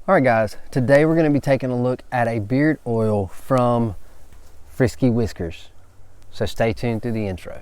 Alright guys, today we're going to be taking a look at a beard oil from Frisky Whiskers. So stay tuned through the intro.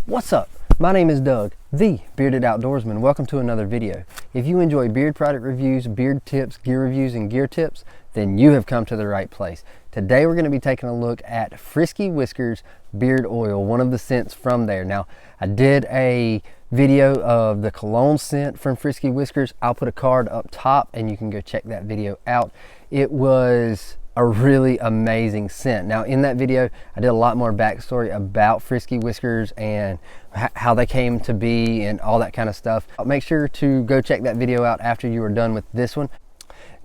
What's up? My name is Doug, the Bearded Outdoorsman. Welcome to another video. If you enjoy beard product reviews, beard tips, gear reviews, and gear tips, then you have come to the right place. Today we're going to be taking a look at Frisky Whiskers beard oil, one of the scents from there. Now, I did a video of the cologne scent from Frisky Whiskers. I'll put a card up top and you can go check that video out. It was a really amazing scent. Now, in that video, I did a lot more backstory about Frisky Whiskers and how they came to be and all that kind of stuff. Make sure to go check that video out after you are done with this one.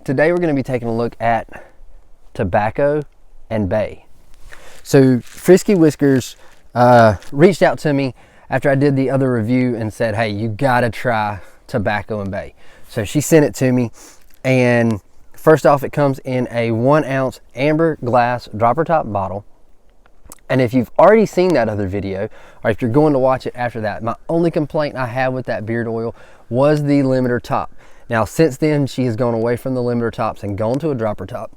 Today, we're going to be taking a look at tobacco and bay. So Frisky Whiskers reached out to me after I did the other review and said, hey, you gotta try tobacco and bay. So she sent it to me, and first off, it comes in a 1 ounce amber glass dropper top bottle. And if you've already seen that other video, or if you're going to watch it after that, my only complaint I had with that beard oil was the limiter top. Now, since then, she has gone away from the limiter tops and gone to a dropper top,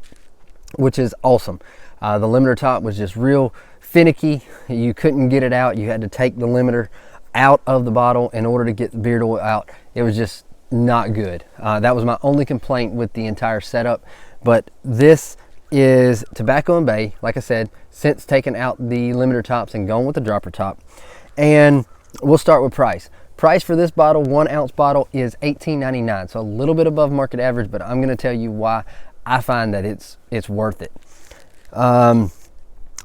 which is awesome. The limiter top was just real finicky. You couldn't get it out. You had to take the limiter out of the bottle in order to get the beard oil out. It was just not good. That was my only complaint with the entire setup. But this is tobacco and bay, like I said, since taking out the limiter tops and going with the dropper top. And we'll start with price. Price for this bottle, 1 ounce bottle, is $18.99, so a little bit above market average, but I'm going to tell you why I find that it's worth it.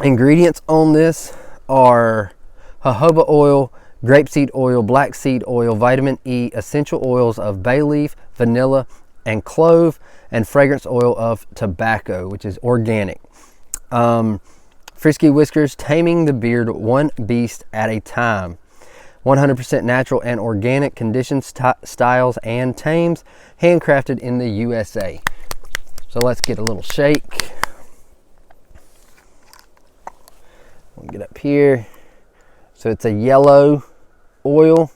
Ingredients on this are jojoba oil, grapeseed oil, black seed oil, vitamin E, essential oils of bay leaf, vanilla, and clove, and fragrance oil of tobacco, which is organic. Frisky Whiskers, taming the beard one beast at a time. 100% natural and organic, conditioned styles and tames, handcrafted in the USA. So let's get a little shake. We'll get up here. So it's a yellow oil.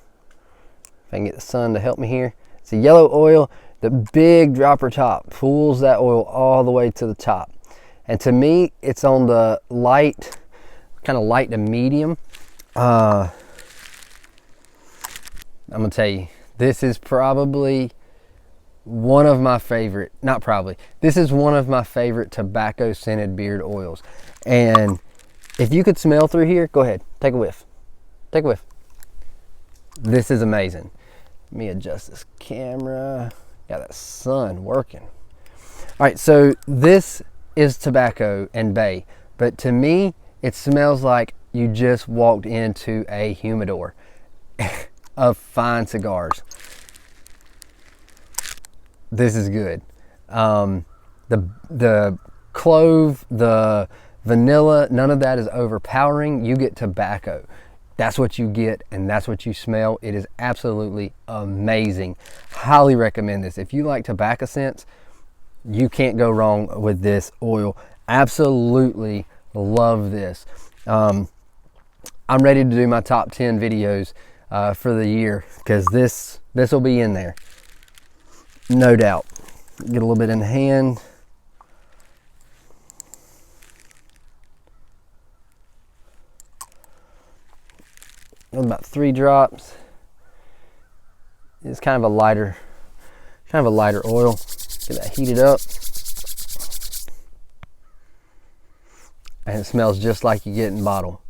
If I can get the sun to help me here. It's a yellow oil. The big dropper top pulls that oil all the way to the top. And to me, it's on the light, kind of light to medium. I'm gonna tell you, this is probably one of my favorite, not probably, this is one of my favorite tobacco scented beard oils. And if you could smell through here, go ahead, take a whiff. Take a whiff. This is amazing. Let me adjust this camera. Got that sun working. All right, so this is tobacco and bay, but to me, it smells like you just walked into a humidor of fine cigars. This is good. The clove, the vanilla, none of that is overpowering. You get tobacco. That's what you get, and that's what you smell. It is absolutely amazing. Highly recommend this. If you like tobacco scents, you can't go wrong with this oil. Absolutely love this. I'm ready to do my top 10 videos for the year, because this will be in there, no doubt. Get a little bit in the hand. About 3 drops. It's kind of a lighter oil. Get that heated up, and it smells just like you get in bottle.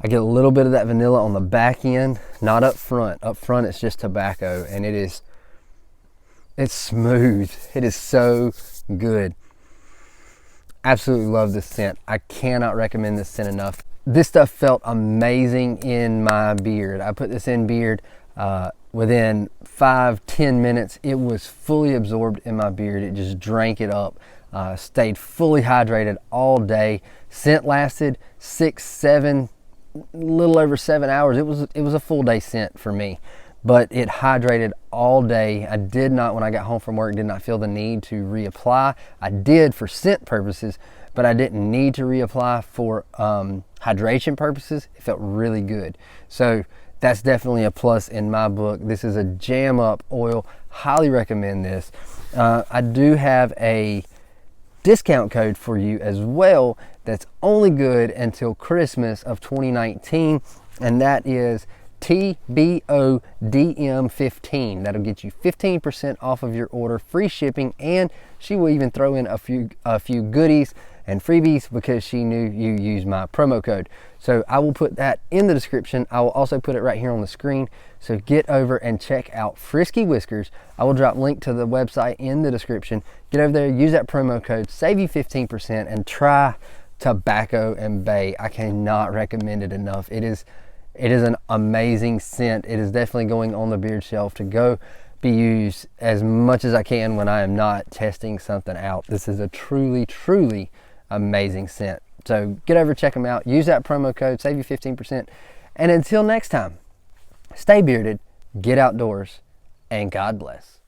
I get a little bit of that vanilla on the back end, not up front. Up front, it's just tobacco, and it's smooth. It is so good. Absolutely love this scent. I cannot recommend this scent enough. This stuff felt amazing in my beard. I put this in beard within 5-10 minutes. It was fully absorbed in my beard. It just drank it up. Stayed fully hydrated all day. Scent lasted 6-7, a little over 7 hours. It was a full day scent for me. but it hydrated all day. I did not, when I got home from work, did not feel the need to reapply. I did for scent purposes, but I didn't need to reapply for hydration purposes. It felt really good. So that's definitely a plus in my book. This is a jam up oil. Highly recommend this. I do have a discount code for you as well that's only good until Christmas of 2019, and that is TBODM15. That'll get you 15% off of your order, free shipping, and she will even throw in a few goodies and freebies because she knew you used my promo code. So I will put that in the description. I will also put it right here on the screen. So get over and check out Frisky Whiskers. I will drop link to the website in the description. Get over there, use that promo code, save you 15%, and try Tobacco and Bay. I cannot recommend it enough. It is an amazing scent. It is definitely going on the beard shelf to go be used as much as I can when I am not testing something out. This is a truly, truly amazing scent. So get over, check them out, use that promo code, save you 15%. And until next time, stay bearded, get outdoors, and God bless.